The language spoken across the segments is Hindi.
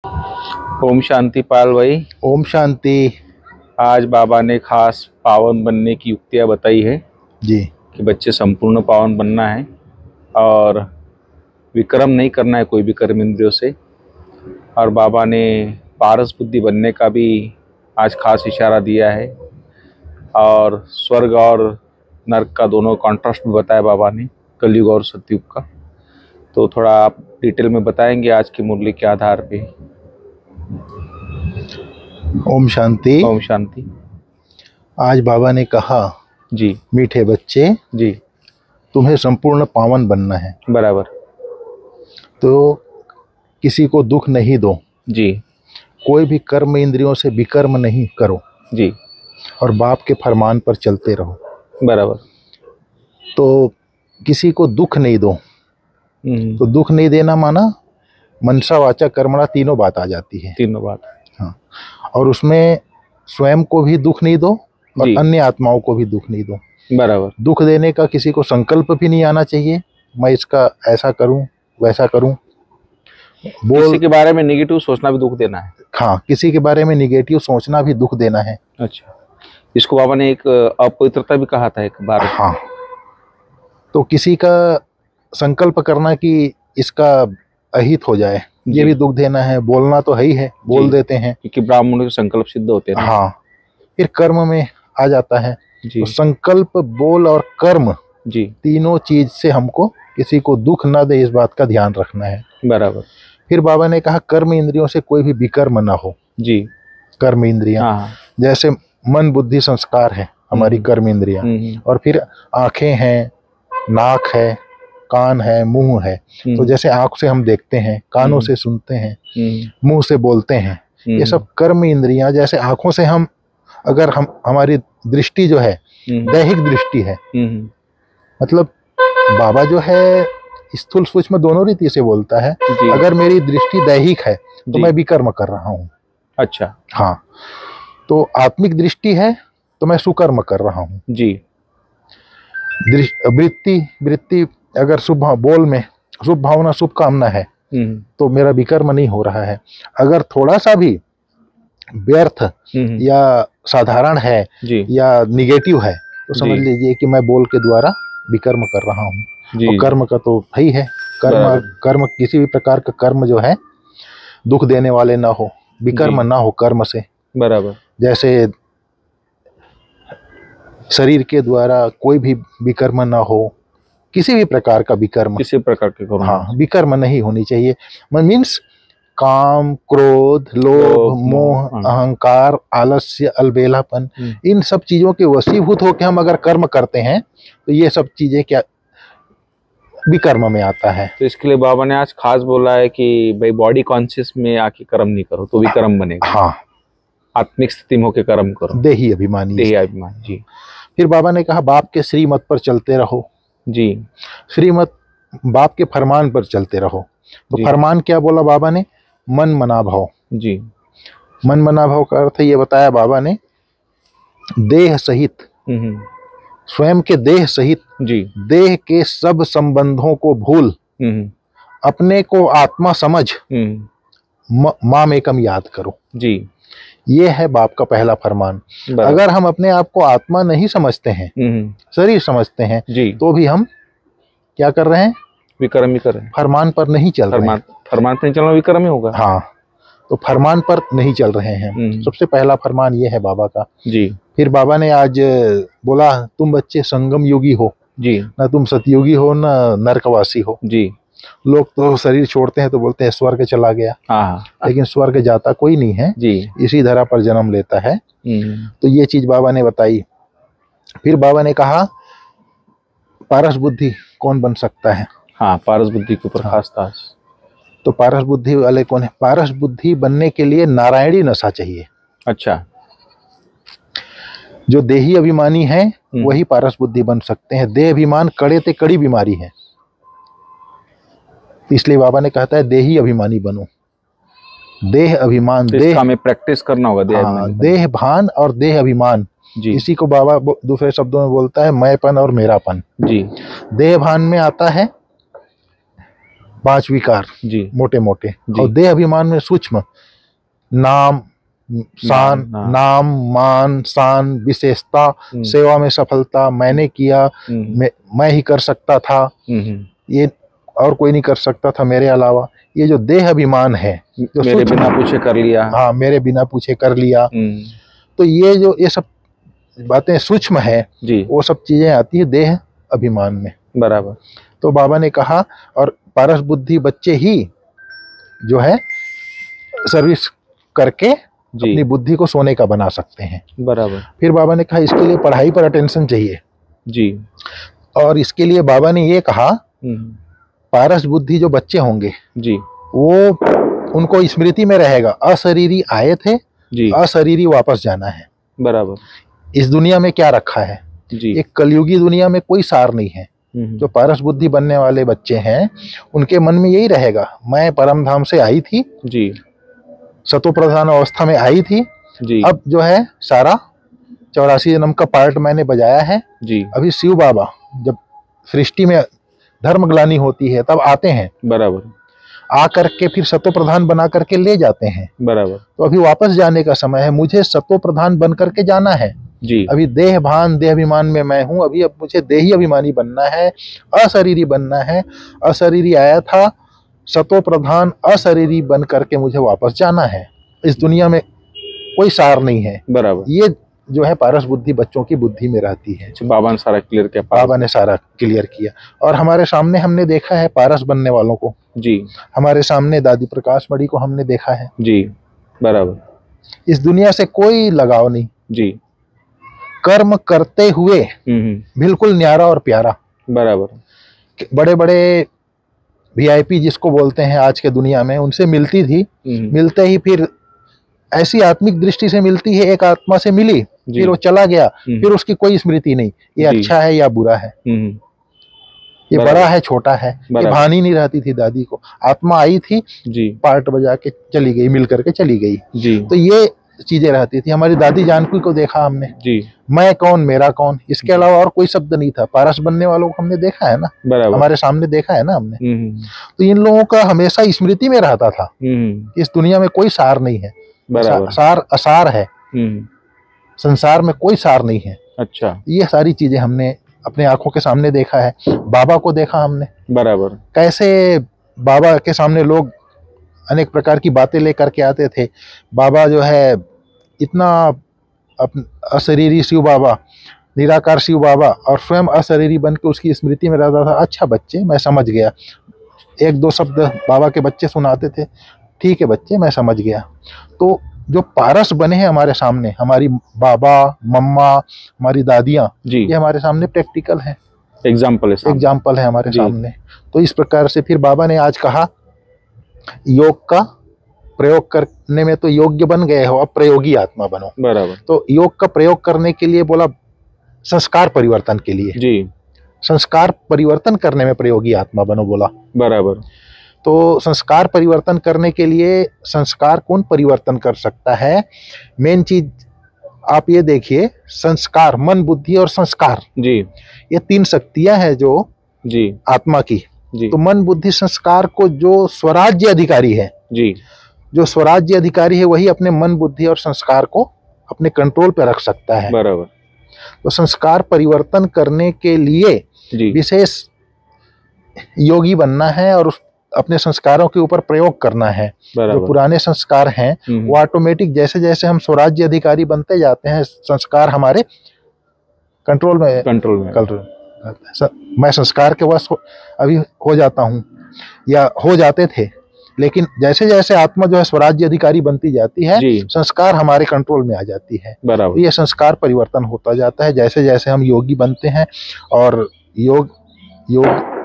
ओम शांति पाल भाई। ओम शांति। आज बाबा ने खास पावन बनने की युक्तियाँ बताई है जी। कि बच्चे संपूर्ण पावन बनना है और विक्रम नहीं करना है कोई भी कर्म इंद्रियों से। और बाबा ने पारस बुद्धि बनने का भी आज खास इशारा दिया है और स्वर्ग और नर्क का दोनों कॉन्ट्रास्ट भी बताया बाबा ने, कलयुग और सतयुग का। तो थोड़ा आप डिटेल में बताएंगे आज के मूल्य के आधार पे। ओम शांति। ओम शांति। आज बाबा ने कहा, जी मीठे बच्चे, जी, तुम्हें संपूर्ण पावन बनना है, बराबर। तो किसी को दुख नहीं दो, जी कोई भी कर्म इंद्रियों से विकर्म नहीं करो जी, और बाप के फरमान पर चलते रहो। बराबर। तो किसी को दुख नहीं दो। तो दुख नहीं देना माना मनसा वाचा कर्मणा तीनों बात आ जाती है। तीनों बात। हाँ, और उसमें स्वयं को भी दुख नहीं दो और जी, अन्य आत्माओं को भी दुख नहीं दो। बराबर। दुख देने का किसी को संकल्प भी नहीं आना चाहिए, मैं इसका ऐसा करूं वैसा करूं। किसी के बारे में नेगेटिव सोचना भी दुख देना है। हाँ, किसी के बारे में निगेटिव सोचना भी दुख देना है। अच्छा, इसको बाबा ने एक अपवित्रता भी कहा था एक बार। हाँ, तो किसी का संकल्प करना कि इसका अहित हो जाए, ये भी दुख देना है। बोलना तो है ही है, बोल देते हैं, क्योंकि ब्राह्मणों के संकल्प सिद्ध होते हैं। हाँ, फिर कर्म में आ जाता है। जी। तो संकल्प, बोल और कर्म, जी, तीनों चीज से हमको किसी को दुख ना दे, इस बात का ध्यान रखना है। बराबर। फिर बाबा ने कहा, कर्म इंद्रियों से कोई भी विकर्म ना हो। जी। कर्म इंद्रियां, हाँ। जैसे मन बुद्धि संस्कार है हमारी कर्म इंद्रियां, और फिर आंखें हैं, नाक है, कान है, मुंह है। तो जैसे आंख से हम देखते हैं, कानों से सुनते हैं, मुंह से बोलते हैं, ये सब कर्म इंद्रियां। जैसे आंखों से हम अगर हमारी दृष्टि जो है दैहिक दृष्टि है, मतलब बाबा जो है स्थूल सूक्ष्म दोनों रीति से बोलता है। अगर मेरी दृष्टि दैहिक है तो मैं विकर्म कर रहा हूँ। अच्छा। हाँ, तो आत्मिक दृष्टि है तो मैं सुकर्म कर रहा हूँ। जी। वृत्ति अगर शुभ बोल में शुभ भावना, शुभ कामना है तो मेरा विकर्म नहीं हो रहा है। अगर थोड़ा सा भी व्यर्थ या साधारण है या निगेटिव है तो समझ लीजिए कि मैं बोल के द्वारा विकर्म कर रहा हूँ। और कर्म का तो भाई है, कर्म किसी भी प्रकार का कर्म जो है दुख देने वाले ना हो, विकर्म ना हो कर्म से। बराबर। जैसे शरीर के द्वारा कोई भी विकर्म ना हो, किसी भी प्रकार का विकर्म, किसी प्रकार के कर्म, हाँ, विकर्म नहीं होनी चाहिए। मीन्स काम, क्रोध, लोभ, मोह, अहंकार, आलस्य, अलबेलापन, इन सब चीजों के वशीभूत होकर हम अगर कर्म करते हैं तो ये सब चीजें क्या विकर्म में आता है। तो इसके लिए बाबा ने आज खास बोला है कि भाई बॉडी कॉन्शियस में आके कर्म नहीं करो तो विकर्म बनेगा। हाँ, आत्मिक स्थिति में होकर कर्म करो। देही अभिमानी, देही अभिमानी। जी। फिर बाबा ने कहा, बाप के श्रीमत पर चलते रहो। जी। श्रीमत, बाप के फरमान पर चलते रहो। तो फरमान क्या बोला बाबा ने? मन मना भाव। जी। मन मना भाव का अर्थ ये बताया बाबा ने, देह सहित, स्वयं के देह सहित, जी, देह के सब संबंधों को भूल अपने को आत्मा समझ माम एकम याद करो। जी। ये है बाप का पहला फरमान। अगर हम अपने आप को आत्मा नहीं समझते हैं, शरीर समझते हैं, तो भी हम क्या कर रहे हैं? विकर्म ही कर रहे हैं। फरमान पर नहीं चल रहे हैं। फरमान पर नहीं चलना विकर्म ही होगा। हाँ, तो फरमान पर नहीं चल रहे हैं। सबसे पहला फरमान ये है बाबा का। जी। फिर बाबा ने आज बोला, तुम बच्चे संगम योगी हो। जी। ना तुम सतयोगी हो ना नरकवासी हो। जी। लोग तो शरीर छोड़ते हैं तो बोलते हैं स्वर्ग चला गया। हाँ। लेकिन स्वर्ग जाता कोई नहीं है। जी। इसी धरा पर जन्म लेता है। तो ये चीज बाबा ने बताई। फिर बाबा ने कहा, पारस बुद्धि कौन बन सकता है? हाँ, पारस बुद्धि के ऊपर खास था। तो पारस बुद्धि वाले कौन है? पारस बुद्धि बनने के लिए नारायणी नशा चाहिए। अच्छा। जो देही अभिमानी है वही पारस बुद्धि बन सकते हैं। देह अभिमान कड़े ते कड़ी बीमारी है, इसलिए बाबा ने कहता है देही अभिमानी बनो। देह अभिमान, देह में प्रैक्टिस करना होगा। देह भान और देह अभिमान, इसी को बाबा दूसरे शब्दों में बोलता है मैंपन और मेरापन। जी। देह भान में आता है 5 विकार जी मोटे मोटे, जी। और देह अभिमान में सूक्ष्म नाम शान, नाम मान शान, विशेषता, सेवा में सफलता, मैंने किया, मैं ही कर सकता था, ये और कोई नहीं कर सकता था मेरे अलावा, ये जो देह अभिमान है, जो मेरे बिना पूछे कर लिया, हाँ मेरे बिना पूछे कर लिया, तो ये सब बातें सूक्ष्म है जी, वो सब चीजें आती है देह अभिमान में। बराबर। तो बाबा ने कहा और पारस बुद्धि बच्चे ही जो है सर्विस करके अपनी बुद्धि को सोने का बना सकते हैं। बराबर। फिर बाबा ने कहा इसके लिए पढ़ाई पर अटेंशन चाहिए जी, और इसके लिए बाबा ने ये कहा पारस बुद्धि जो बच्चे होंगे जी, वो उनको स्मृति में रहेगा, अशरीरी आए थे जी, अशरीरी वापस जाना है। बराबर। इस दुनिया में क्या रखा है जी, एक कलयुगी दुनिया में कोई सार नहीं है। जो पारस बुद्धि बनने वाले बच्चे हैं उनके मन में यही रहेगा, मैं परम धाम से आई थी जी, सतो प्रधान अवस्था में आई थी जी, अब जो है सारा 84 जन्म का पार्ट मैंने बजाया है जी। अभी शिव बाबा जब सृष्टि में धर्मग्लानि होती है तब आते हैं, बराबर, आकर के फिर सतो प्रधान बना करके ले जाते हैं, बराबर। तो अभी वापस जाने का समय है, मुझे सतो प्रधान बन करके जाना है जी। अभी देह भान देह अभिमान में मैं हूँ, अभी अब मुझे देही अभिमानी बनना है, अशरीरी बनना है। अशरीरी आया था, सतो प्रधान अशरीरी बन करके मुझे वापस जाना है। इस दुनिया में कोई सार नहीं है, बराबर। ये जो है पारस बुद्धि बच्चों की बुद्धि में रहती है। बाबा ने सारा क्लियर किया, बाबा ने सारा क्लियर किया, और हमारे सामने हमने देखा है पारस बनने वालों को जी। हमारे सामने दादी प्रकाश मणि को हमने देखा है जी, बराबर। इस दुनिया से कोई लगाव नहीं जी, कर्म करते हुए बिल्कुल न्यारा और प्यारा, बराबर। बड़े बड़े VIP जिसको बोलते हैं आज के दुनिया में, उनसे मिलती थी, मिलते ही फिर ऐसी आत्मिक दृष्टि से मिलती है, एक आत्मा से मिली फिर वो चला गया, फिर उसकी कोई स्मृति नहीं, ये अच्छा है या बुरा है, ये बड़ा है छोटा है, ये भानी नहीं रहती थी दादी को। आत्मा आई थी जी, पार्ट बजा के चली गई, मिल करके चली गई जी। तो ये चीजें रहती थी। हमारी दादी जानकी को देखा हमने जी, मैं कौन मेरा कौन, इसके अलावा और कोई शब्द नहीं था। पारस बनने वालों को हमने देखा है ना, हमारे सामने देखा है ना हमने। तो इन लोगों का हमेशा स्मृति में रहता था, इस दुनिया में कोई सार नहीं है, सार असार है, संसार में कोई सार नहीं है। अच्छा, ये सारी चीजें हमने अपने आंखों के सामने देखा है। बाबा को देखा हमने, बराबर, कैसे बाबा के सामने लोग अनेक प्रकार की बातें लेकर के आते थे। बाबा जो है इतना अशरीरी शिव बाबा, निराकार शिव बाबा, और स्वयं अशरीरी बन के उसकी स्मृति में रहता था। अच्छा बच्चे, मैं समझ गया, एक दो शब्द बाबा के बच्चे सुनाते थे, ठीक है बच्चे मैं समझ गया। तो जो पारस बने हैं हमारे सामने, हमारी बाबा मम्मा, हमारी दादियाँ, ये हमारे सामने प्रैक्टिकल है, एग्जाम्पल है हमारे सामने। तो इस प्रकार से फिर बाबा ने आज कहा योग का प्रयोग करने में तो योग्य बन गए हो, अब प्रयोगी आत्मा बनो, बराबर। तो योग का प्रयोग करने के लिए बोला संस्कार परिवर्तन के लिए जी, संस्कार परिवर्तन करने में प्रयोगी आत्मा बनो बोला, बराबर। तो संस्कार परिवर्तन करने के लिए संस्कार कौन परिवर्तन कर सकता है? मेन चीज आप ये देखिए, संस्कार, मन बुद्धि और संस्कार जी, ये 3 शक्तियां हैं जो जी आत्मा की जी। तो मन बुद्धि संस्कार को जो स्वराज्य अधिकारी है जी, जो स्वराज्य अधिकारी है वही अपने मन बुद्धि और संस्कार को अपने कंट्रोल पे रख सकता है, बराबर। तो संस्कार परिवर्तन करने के लिए विशेष योगी बनना है और अपने संस्कारों के ऊपर प्रयोग करना है। जो पुराने संस्कार हैं वो ऑटोमेटिक जैसे जैसे हम स्वराज्य अधिकारी बनते जाते हैं, संस्कार हमारे कंट्रोल में मैं संस्कार के वश अभी हो जाता हूँ या हो जाते थे, लेकिन जैसे जैसे आत्मा जो है स्वराज्य अधिकारी बनती जाती है, संस्कार हमारे कंट्रोल में आ जाती है। तो ये संस्कार परिवर्तन होता जाता है जैसे जैसे हम योगी बनते हैं, और योग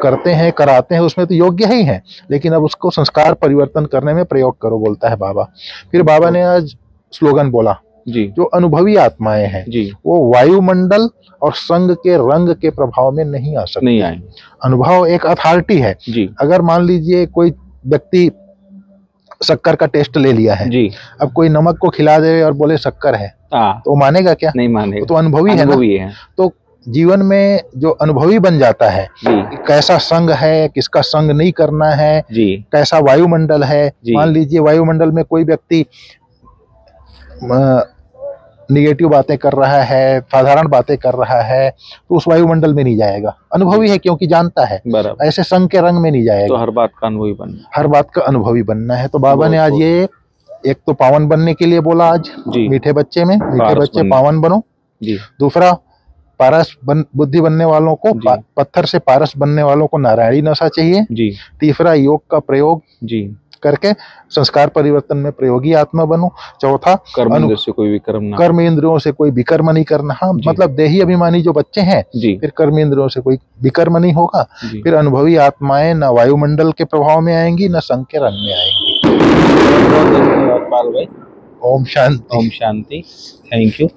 करते हैं, कराते हैं, उसमें तो योग्य ही है, लेकिन अब उसको संस्कार परिवर्तन करने में प्रयोग करो बोलता है बाबा। फिर बाबा ने आज स्लोगन बोला जी, जो अनुभवी आत्माएं हैं जी, वो वायुमंडल और संग के रंग के प्रभाव में नहीं आ सकती, नहीं आए। अनुभव एक अथॉरिटी है जी। अगर मान लीजिए कोई व्यक्ति शक्कर का टेस्ट ले लिया है जी, अब कोई नमक को खिला दे और बोले शक्कर है, तो मानेगा क्या? नहीं मानेगा, तो अनुभवी है ना। तो जीवन में जो अनुभवी बन जाता है कि कैसा संग है, किसका संग नहीं करना है, कैसा वायुमंडल है। मान लीजिए वायुमंडल में कोई व्यक्ति निगेटिव बातें कर रहा है, साधारण बातें कर रहा है, तो उस वायुमंडल में नहीं जाएगा। अनुभवी है क्योंकि जानता है, ऐसे संग के रंग में नहीं जाएगा। तो हर बात का अनुभवी बनना, हर बात का अनुभवी बनना है। तो बाबा ने आज ये एक तो पावन बनने के लिए बोला आज, मीठे बच्चे में, मीठे बच्चे पावन बनो। दूसरा, पारस बुद्धि बनने वालों को, पत्थर से पारस बनने वालों को नारायणी नशा चाहिए। तीसरा, योग का प्रयोग करके संस्कार परिवर्तन में प्रयोगी आत्मा बनो। चौथा, कर्म इंद्रियों से कोई विकर्म ना, कर्म इंद्रियों से कोई विकर्म नहीं करना। हाँ, मतलब देही अभिमानी जो बच्चे हैं, फिर कर्म इंद्रियों से कोई विकर्म नहीं होगा। फिर अनुभवी आत्माएं न वायुमंडल के प्रभाव में आएंगी, न संग के रंग में आएंगी। बहुत धन्यवाद पाल भाई। ओम शांति। ओम शांति। Thank you.